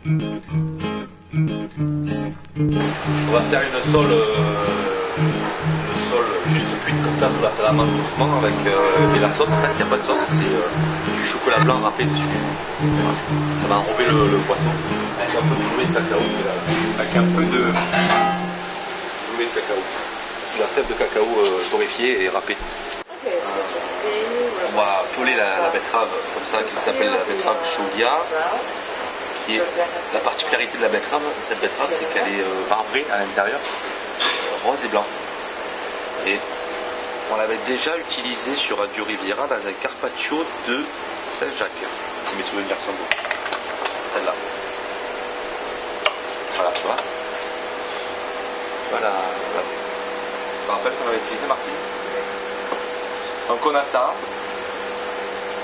On va faire une sole juste cuite comme ça sous la salamandre doucement avec et la sauce. En fait, il n'y a pas de sauce, c'est du chocolat blanc râpé dessus. Voilà. Ça va enrober le poisson avec un peu de gelée de cacao. Avec un peu de gelée de cacao. C'est la fève de cacao torréfiée et râpée. On va peler la betterave comme ça, qui s'appelle la betterave shogia. Qui est la particularité de la betterave, cette betterave, c'est qu'elle est marbrée à l'intérieur, rose et blanc. Et on l'avait déjà utilisée sur Radio Riviera dans un carpaccio de Saint-Jacques, si mes souvenirs sont bons. Celle-là. Voilà, tu vois. Voilà. Tu te rappelles qu'on avait utilisé, Martine? Donc on a ça.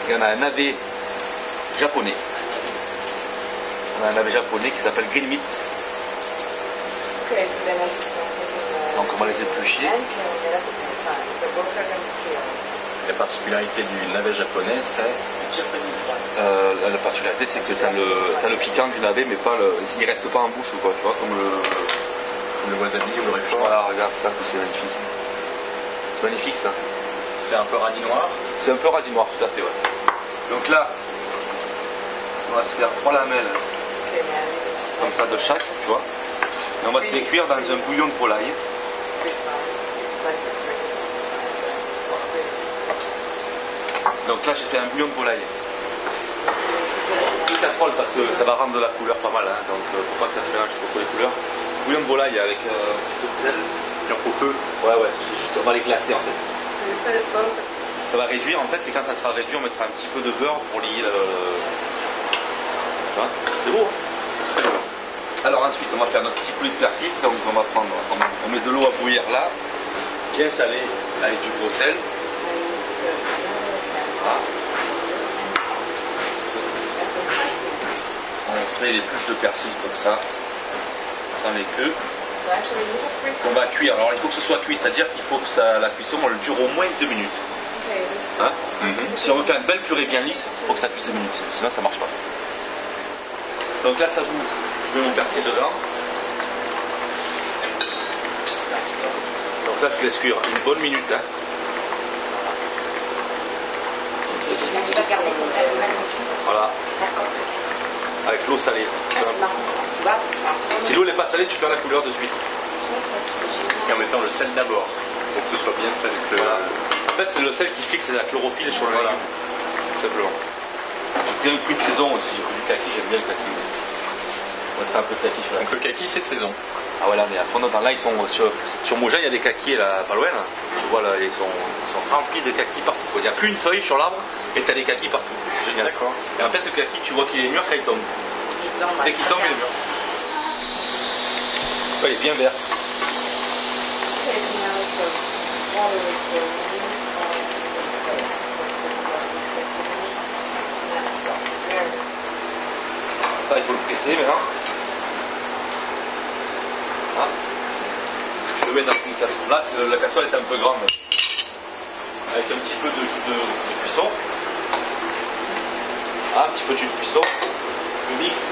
Et on a un navet japonais. On a un navet japonais qui s'appelle Green Meat. Donc on va les éplucher. La particularité du navet japonais, c'est la particularité, c'est que tu as le piquant du navet, mais pas il reste pas en bouche, quoi, tu vois, comme le wasabi ou le réfort. Voilà, regarde ça, c'est magnifique. C'est magnifique ça. C'est un peu radis noir. C'est un peu radis noir, tout à fait, ouais. Donc là, on va se faire 3 lamelles comme ça de chaque, tu vois. Et on va se les cuire dans un bouillon de volaille. Donc là j'ai fait un bouillon de volaille. Une casserole parce que ça va rendre de la couleur pas mal, hein. Donc faut pas que ça se mélange trop les couleurs. Bouillon de volaille avec un petit peu de sel. Il en faut peu. Ouais, c'est juste, on va les glacer en fait. Ça va réduire en fait, et quand ça sera réduit, on mettra un petit peu de beurre pour lier le. C'est beau, hein. Alors ensuite on va faire notre petit poulet de persil. Donc on va prendre, on met de l'eau à bouillir là, bien salée avec du gros sel. Voilà. On se met les épluches de persil comme ça, sans les queues. On va cuire. Alors il faut que ce soit cuit, c'est-à-dire qu'il faut que la cuisson elle dure au moins 2 minutes. Hein Si on veut faire une belle purée bien lisse, il faut que ça cuise 2 minutes, sinon ça marche pas. Donc là ça bout. Je mets mon persil dedans. Donc là je laisse cuire une bonne minute. Hein. Et c'est ça qui va garder ton personnage aussi. Voilà. D'accord. Avec l'eau salée. Ah, c'est marrant ça. Tu vois, c'est ça. Si l'eau n'est pas salée, tu perds la couleur de suite. Et en mettant le sel d'abord, pour que ce soit bien salé. Voilà. En fait c'est le sel qui fixe la chlorophylle sur le légume. Tout simplement. J'ai bien le fruit de saison aussi, j'ai pris du kaki, j'aime bien le kaki. On mettra un peu de kaki sur la. Donc le kaki c'est de saison. Ah voilà, mais à fond dedans, là ils sont sur Mougins, il y a des kakis là, pas loin là. Tu vois là, ils sont remplis de kakis partout. Il n'y a plus une feuille sur l'arbre et tu as des kakis partout. Génial. D'accord. Et en fait le kaki, tu vois qu'il est mûr quand il tombe. Dès qu'il tombe, il est mûr. Ouais, il est bien vert. Ça il faut le presser maintenant. Ah. Je le mets dans une casserole. Là la casserole est un peu grande. Avec un petit peu de jus de cuisson. Ah, un petit peu de jus de cuisson. Je mixe.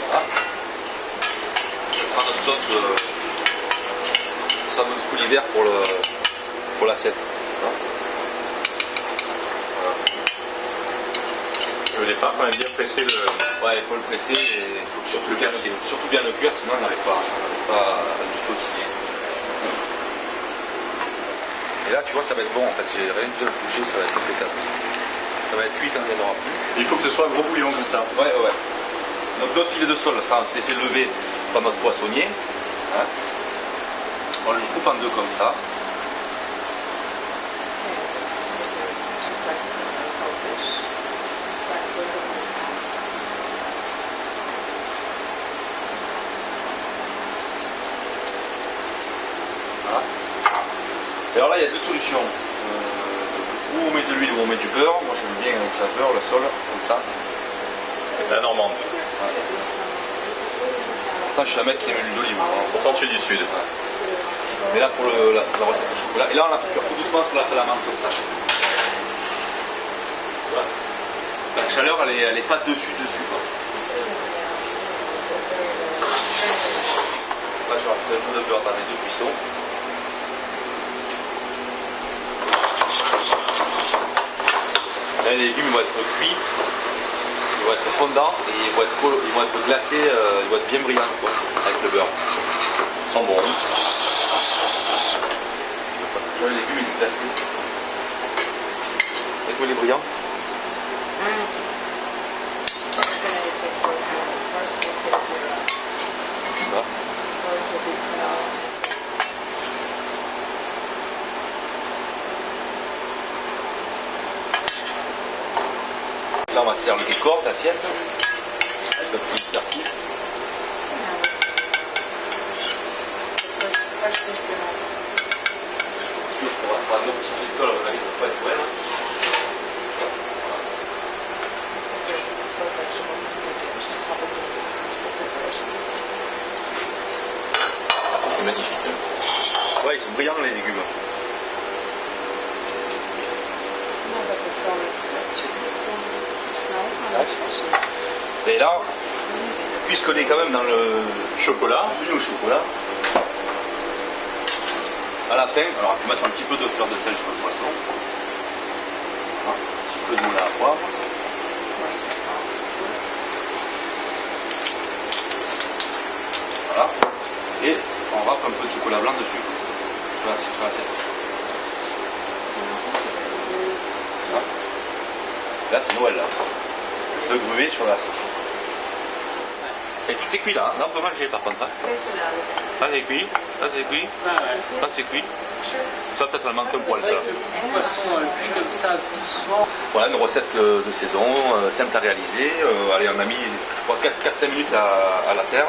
Voilà. Ça sera notre sauce. Ça sera notre coup d'hiver pour l'assiette. Le départ, quand même bien presser le. Ouais, il faut le presser et il faut surtout bien le cuire, sinon on n'arrive pas à le glisser aussi bien. Et là, tu vois, ça va être bon en fait. J'ai rien de le bouger, ça va être impeccable. Ça va être cuit quand il n'y en aura plus. Il faut que ce soit un gros bouillon comme ça. Ouais. Donc notre filet de sole, ça on s'est fait lever par notre poissonnier. Hein. On le coupe en deux comme ça. Voilà. Et alors là, il y a deux solutions. Ou on met de l'huile ou on met du beurre. Moi j'aime bien avec la beurre, le sol, comme ça. La normande. Ouais. Pourtant je suis la mettre, c'est l'huile d'olive. Pourtant tu es du sud. Ouais. Mais là pour la recette au chocolat. Et là on la fait cuire tout doucement sur la salamandre comme ça. Voilà. La chaleur elle est pas dessus quoi. Là je rajoute un peu de beurre dans les deux cuissons. Là les légumes vont être cuits, ils vont être fondants et ils vont être glacés, ils vont être bien brillants quoi, avec le beurre. Ils sont bons. Les légumes ils sont glacés. Vous voyez les brillants? Ça. Là on va se faire le décor d'assiette avec notre petit persil. On va se prendre un petit filet de sol, à mon avis ça peut pas être ouais, là. Ah, ça c'est magnifique. Ouais, ils sont brillants les légumes. Et là, puisqu'on est quand même dans le chocolat, au chocolat, à la fin, alors je vais mettre un petit peu de fleur de sel sur le poisson, un petit peu de moulin à poivre. Voilà, et on râpe un peu de chocolat blanc dessus, sur l'assiette. Là c'est Noël là. De grumer sur l'assiette. Et tout est cuit là, là on peut manger par contre. Hein. Là c'est cuit, là c'est cuit, là c'est cuit. Ça peut-être elle manque un poil ça. Le poisson cuit comme ça doucement. Voilà une recette de saison, simple à réaliser. Allez on a mis je crois 4-5 minutes à la faire,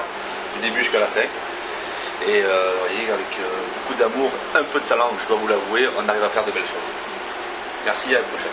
du début jusqu'à la fin. Et vous voyez avec beaucoup d'amour, un peu de talent, je dois vous l'avouer, on arrive à faire de belles choses. Merci, à la prochaine.